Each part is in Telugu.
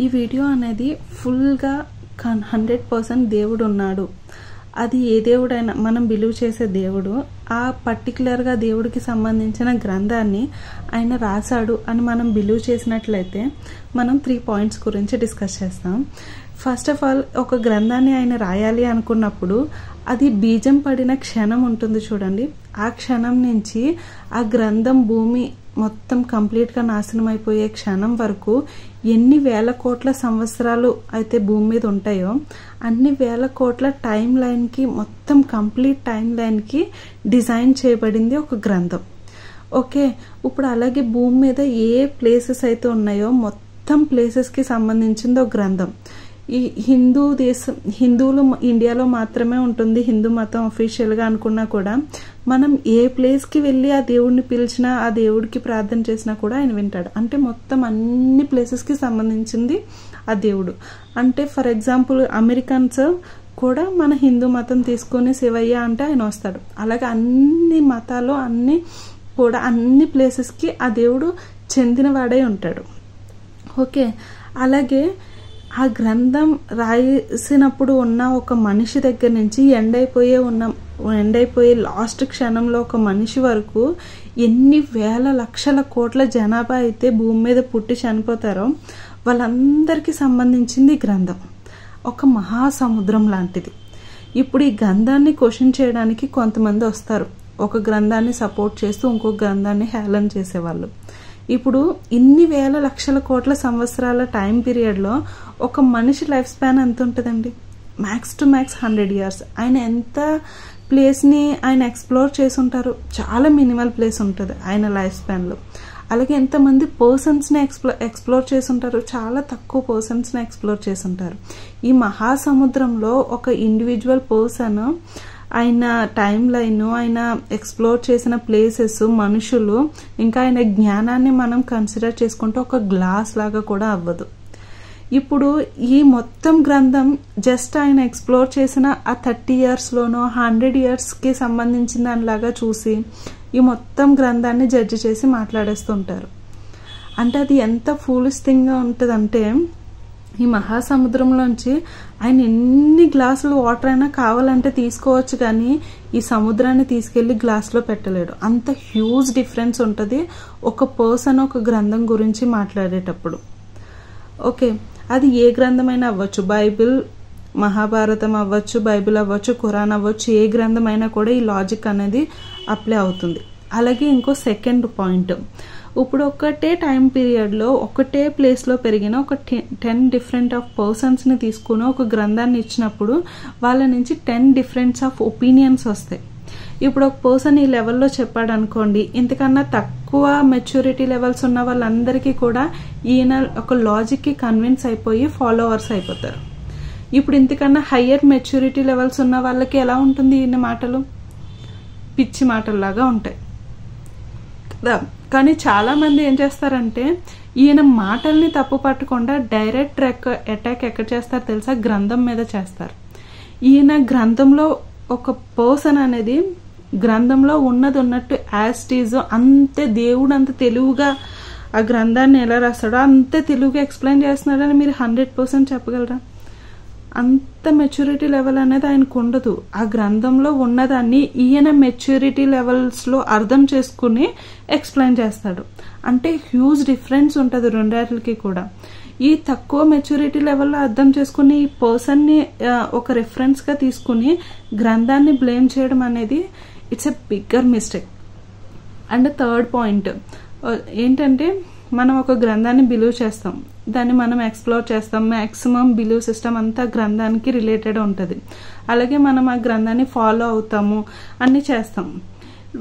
ఈ వీడియో అనేది ఫుల్గా 100% దేవుడు ఉన్నాడు. అది ఏ దేవుడైనా మనం బిలీవ్ చేసే దేవుడు ఆ పర్టికులర్గా దేవుడికి సంబంధించిన గ్రంథాన్ని ఆయన రాశాడు అని మనం బిలీవ్ చేసినట్లయితే మనం 3 పాయింట్స్ గురించి డిస్కస్ చేస్తాం. ఫస్ట్ ఆఫ్ ఆల్, ఒక గ్రంథాన్ని ఆయన రాయాలి అనుకున్నప్పుడు అది బీజం పడిన క్షణం ఉంటుంది చూడండి, ఆ క్షణం నుంచి ఆ గ్రంథం భూమి మొత్తం కంప్లీట్గా నాశనం అయిపోయే క్షణం వరకు ఎన్ని వేల కోట్ల సంవత్సరాలు అయితే భూమి మీద ఉంటాయో అన్ని వేల కోట్ల టైం లైన్కి, మొత్తం కంప్లీట్ టైం లైన్కి డిజైన్ చేయబడింది ఒక గ్రంథం. ఓకే, ఇప్పుడు అలాగే భూమి మీద ఏ ప్లేసెస్ అయితే ఉన్నాయో మొత్తం ప్లేసెస్కి సంబంధించింది ఒక గ్రంథం. ఈ హిందువులు ఇండియాలో మాత్రమే ఉంటుంది హిందూ మతం అఫీషియల్గా అనుకున్నా కూడా, మనం ఏ ప్లేస్కి వెళ్ళి ఆ దేవుడిని పిలిచినా, ఆ దేవుడికి ప్రార్థన చేసినా కూడా ఆయన వింటాడు. అంటే మొత్తం అన్ని ప్లేసెస్కి సంబంధించింది ఆ దేవుడు. అంటే ఫర్ ఎగ్జాంపుల్ అమెరికన్స్ కూడా మన హిందూ మతం తీసుకొని శివయ్య అంటే ఆయన వస్తాడు. అలాగే అన్ని మతాలు అన్ని ప్లేసెస్కి ఆ దేవుడు చెందినవాడై ఉంటాడు. ఓకే, అలాగే ఆ గ్రంథం రాసినప్పుడు ఉన్న ఒక మనిషి దగ్గర నుంచి ఎండైపోయే లాస్ట్ క్షణంలో ఒక మనిషి వరకు ఎన్ని వేల లక్షల కోట్ల జనాభా అయితే భూమి మీద పుట్టి చనిపోతారో వాళ్ళందరికీ సంబంధించింది గ్రంథం. ఒక మహాసముద్రం లాంటిది. ఇప్పుడు ఈ గ్రంథాన్ని క్వశ్చన్ చేయడానికి కొంతమంది వస్తారు, ఒక గ్రంథాన్ని సపోర్ట్ చేస్తూ ఇంకొక గ్రంథాన్ని హేళన చేసేవాళ్ళు. ఇప్పుడు ఇన్ని వేల లక్షల కోట్ల సంవత్సరాల టైం పీరియడ్లో ఒక మనిషి లైఫ్ స్పాన్ ఎంత ఉంటుందండి? Max to max 100 years. ఆయన ఎంత ప్లేస్ని ఆయన ఎక్స్ప్లోర్ చేసి ఉంటారు? చాలా మినిమల్ ప్లేస్ ఉంటుంది ఆయన లైఫ్ స్పాన్లో. అలాగే ఎంతమంది పర్సన్స్ని ఎక్స్ప్లోర్ చేసి ఉంటారు? చాలా తక్కువ పర్సన్స్ని ఎక్స్ప్లోర్ చేసి ఉంటారు. ఈ మహాసముద్రంలో ఒక ఇండివిజువల్ పర్సన్ ఆయన టైం లైన్, ఆయన ఎక్స్ప్లోర్ చేసిన ప్లేసెస్, మనుషులు, ఇంకా ఆయన జ్ఞానాన్ని మనం కన్సిడర్ చేసుకుంటే ఒక గ్లాస్ లాగా కూడా అవ్వదు. ఇప్పుడు ఈ మొత్తం గ్రంథం జస్ట్ ఆయన ఎక్స్ప్లోర్ చేసిన ఆ 30 yearsలోనో 100 yearsకి సంబంధించిన దానిలాగా చూసి ఈ మొత్తం గ్రంథాన్ని జడ్జి చేసి మాట్లాడేస్తుంటారు. అంటే అది ఎంత ఫూలిష్ థింగ్గా ఉంటుందంటే, ఈ మహాసముద్రంలోంచి ఆయన ఎన్ని గ్లాసులు వాటర్ అయినా కావాలంటే తీసుకోవచ్చు, కానీ ఈ సముద్రాన్ని తీసుకెళ్లి గ్లాస్లో పెట్టలేడు. అంత హ్యూజ్ డిఫరెన్స్ ఉంటుంది ఒక పర్సన్ ఒక గ్రంథం గురించి మాట్లాడేటప్పుడు. ఓకే, అది ఏ గ్రంథమైనా అవ్వచ్చు, బైబిల్, మహాభారతం అవ్వచ్చు, బైబిల్ అవ్వచ్చు, ఖురాన్ అవ్వచ్చు, ఏ గ్రంథమైనా కూడా ఈ లాజిక్ అనేది అప్లై అవుతుంది. అలాగే ఇంకో సెకండ్ పాయింట్, ఇప్పుడు ఒకటే టైం పీరియడ్లో ఒకటే ప్లేస్లో పెరిగిన ఒక 10 different ఆఫ్ పర్సన్స్ని తీసుకుని ఒక గ్రంథాన్ని ఇచ్చినప్పుడు వాళ్ళ నుంచి 10 different ఆఫ్ ఒపీనియన్స్ వస్తాయి. ఇప్పుడు ఒక పర్సన్ ఈ లెవెల్లో చెప్పాడు అనుకోండి, ఇంతకన్నా తక్కువ మెచ్యూరిటీ లెవెల్స్ ఉన్న వాళ్ళందరికీ కూడా ఈయన ఒక లాజిక్కి కన్విన్స్ అయిపోయి ఫాలోవర్స్ అయిపోతారు. ఇప్పుడు ఇంతకన్నా హయ్యర్ మెచ్యూరిటీ లెవెల్స్ ఉన్న వాళ్ళకి ఎలా ఉంటుంది? ఈయన మాటలు పిచ్చి మాటల్లాగా ఉంటాయి కదా. కానీ చాలామంది ఏం చేస్తారంటే ఈయన మాటల్ని తప్పు పట్టకుండా డైరెక్ట్ అటాక్ ఎక్కడ చేస్తారు తెలుసా? గ్రంథం మీద చేస్తారు. ఈయన గ్రంథంలో ఒక పర్సన్ అనేది గ్రంథంలో ఉన్నది ఉన్నట్టు యాజ్ ఇట్ ఈజ్ అంతే, దేవుడు అంత తెలుగుగా ఆ గ్రంథాన్ని ఎలా రాస్తాడో అంతే తెలుగుగా ఎక్స్ప్లెయిన్ చేస్తున్నాడని మీరు 100% చెప్పగలరా? అంత మెచ్యూరిటీ లెవెల్ అనేది ఆయనకు ఉండదు. ఆ గ్రంథంలో ఉన్నదాన్ని ఈయన మెచ్యూరిటీ లెవెల్స్లో అర్థం చేసుకుని ఎక్స్ప్లెయిన్ చేస్తాడు. అంటే హ్యూజ్ డిఫరెన్స్ ఉంటుంది రెండాటికి కూడా. ఈ తక్కువ మెచ్యూరిటీ లెవెల్లో అర్థం చేసుకుని ఈ పర్సన్ని ఒక రెఫరెన్స్గా తీసుకుని గ్రంథాన్ని బ్లేమ్ చేయడం అనేది it's a bigger mistake. And third point ఏంటంటే, మనం ఒక గ్రంథాన్ని బిలీవ్ చేస్తాం, దాన్ని మనం ఎక్స్ప్లోర్ చేస్తాం, మ్యాక్సిమం బిలీవ్ సిస్టమ్ అంతా గ్రంథానికి రిలేటెడ్ ఉంటుంది. అలాగే మనం ఆ గ్రంథాన్ని ఫాలో అవుతాము, అన్నీ చేస్తాం.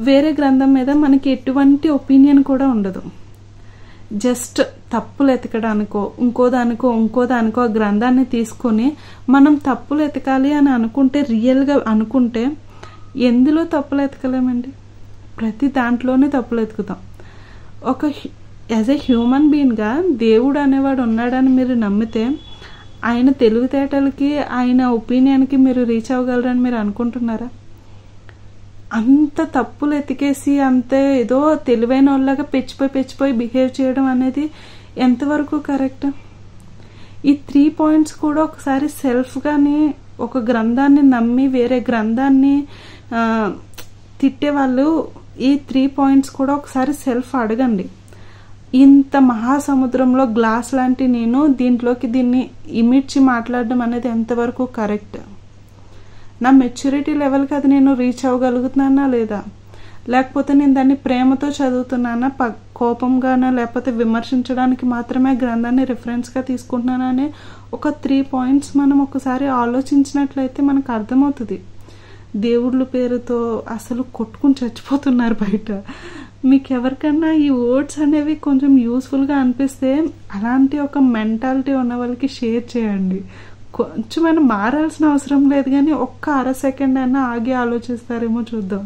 వేరే గ్రంథం మీద మనకి ఎటువంటి ఒపీనియన్ కూడా ఉండదు. జస్ట్ తప్పులు ఎతకడానికో ఇంకోదానికో ఆ గ్రంథాన్ని తీసుకుని మనం తప్పులు ఎతకాలి అని అనుకుంటే, రియల్గా అనుకుంటే ఎందులో తప్పులు ఎతకలేమండి? ప్రతి దాంట్లోనే తప్పులు ఎతుకుతాం. ఒక యాజ్ ఎ హ్యూమన్ బీయింగ్గా దేవుడు అనేవాడు ఉన్నాడని మీరు నమ్మితే ఆయన తెలివితేటలకి, ఆయన ఒపీనియన్కి మీరు రీచ్ అవ్వగలరని మీరు అనుకుంటున్నారా? అంత తప్పులు ఎతికేసి అంతే ఏదో తెలివైన వాళ్ళగా పెచ్చిపోయి బిహేవ్ చేయడం అనేది ఎంతవరకు కరెక్ట్? ఈ 3 పాయింట్స్ కూడా ఒకసారి సెల్ఫ్గాని ఒక గ్రంథాన్ని నమ్మి వేరే గ్రంథాన్ని తిట్టే వాళ్ళు ఈ 3 పాయింట్స్ కూడా ఒకసారి సెల్ఫ్ అడగండి. ఇంత మహాసముద్రంలో గ్లాస్ లాంటి నేను దీంట్లోకి దీన్ని ఇమిడ్చి మాట్లాడడం అనేది ఎంతవరకు కరెక్ట్? నా మెచ్యూరిటీ లెవెల్కి అది నేను రీచ్ అవ్వగలుగుతున్నానా లేదా? లేకపోతే నేను దాన్ని ప్రేమతో చదువుతున్నానా, కోపంగానా, లేకపోతే విమర్శించడానికి మాత్రమే గ్రంథాన్ని రిఫరెన్స్గా తీసుకుంటున్నానా అనే ఒక 3 పాయింట్స్ మనం ఒకసారి ఆలోచించినట్లయితే మనకు అర్థమవుతుంది. దేవుళ్ళ పేరుతో అసలు కొట్టుకుని చచ్చిపోతున్నారు బయట. మీకు ఎవరికన్నా ఈ వర్డ్స్ అనేవి కొంచెం యూస్ఫుల్గా అనిపిస్తే అలాంటి ఒక మెంటాలిటీ ఉన్న వాళ్ళకి షేర్ చేయండి. కొంచెమైనా మారాల్సిన అవసరం లేదు, కానీ ఒక్క అర సెకండ్ అయినా ఆగి ఆలోచిస్తారేమో చూద్దాం.